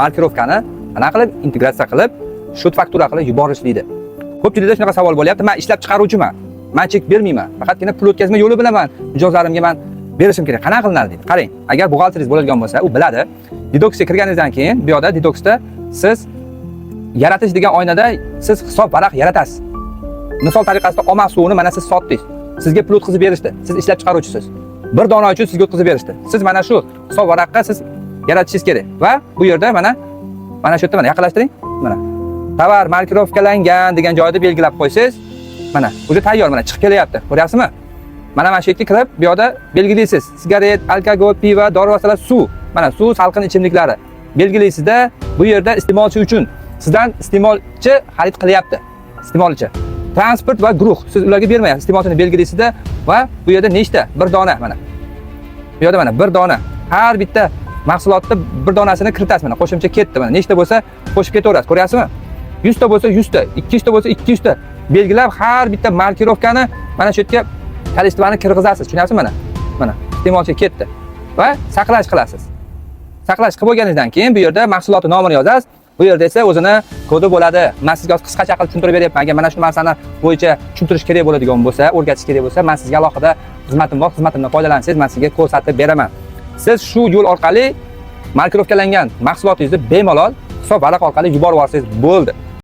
markirovkani ana qilib integratsiya qilib, shot faktura qilib yuborish deydi. Ko'pchilikda shunaqa savol bo'lyapti. Men ishlab chiqaruvchiman. Men chek bermayman. Faqatgina pul o'tkazma yo'li bilaman. Mijozlarimga men berishim kerak. Qanaqa qilinadi deydi. Qarang, agar buxgalteringiz bo'ladigan bo'lsa, u biladi. Detoxga kirganingizdan keyin bu yerda detoxda siz yaratish degan oynada siz hisob varaq yaratasiz. Misol tariqasida olma suvini mana siz sotdingiz. Sizga pul o'tkazib berishdi. Siz ishlab chiqaruvchisiz. Bir dona uchun sizga o'tkazib berishdi. Siz mana shu hisob varaqqa siz yaratishingiz kerak. Va bu yerda mana shu yerda mana yaqinlashtiring. Mana tovar markirovkalangan degan joyda belgilab qo'ysangiz, mana o'zi tayyor, mana chiqib kelyapti. Ko'ryapsizmi? Mana shu yerga kirib, bu yerda belgilaysiz. Sigaret, alkogol, pivo, dori vositalar, suv. Mana suv, salqin ichimliklari. Belgilaysizda bu yerda iste'molchi uchun sizdan iste'molchi xarid qilyapti. Iste'molchi. Transport va guruh siz ularga bermayapsiz. Iste'molchini belgilaysizda va bu yerda nechta? Bir dona mana. Bu yerda mana bir dona. Har bitta mahsulotni bir donasini kiritasiz mana. Qo'shimcha ketdi mana. Nechta bo'lsa qo'shib ketaverasiz. Ko'ryapsizmi? 100 ta bo'lsa 100 ta, 200 ta bo'lsa 200 ta belgilab har bitta markirovkani mana shu yerga kolestvani kirgizasiz. Tushunyapsizmi mana? Mana iste'molchi ketdi va saqlash qilasiz. Saqlash qilib bo'lganingizdan keyin bu yerda mahsulotning nomini yozasiz. Bu yerda esa o'zini kodi bo'ladi. Men sizga qisqacha qilib tushuntirib beryapman. Agar mana shu narsani bo'yicha tushuntirish kerak bo'ladigan bo'lsa, o'rgatish kerak bo'lsa, men sizga alohida xizmatim bor. Xizmatimdan foydalansangiz, men sizga ko'rsatib beraman. Siz shu yo'l orqali markirovkalangan mahsulotingizni bemalol hisob varaq orqali yuborib yuborsangiz bo'ldi.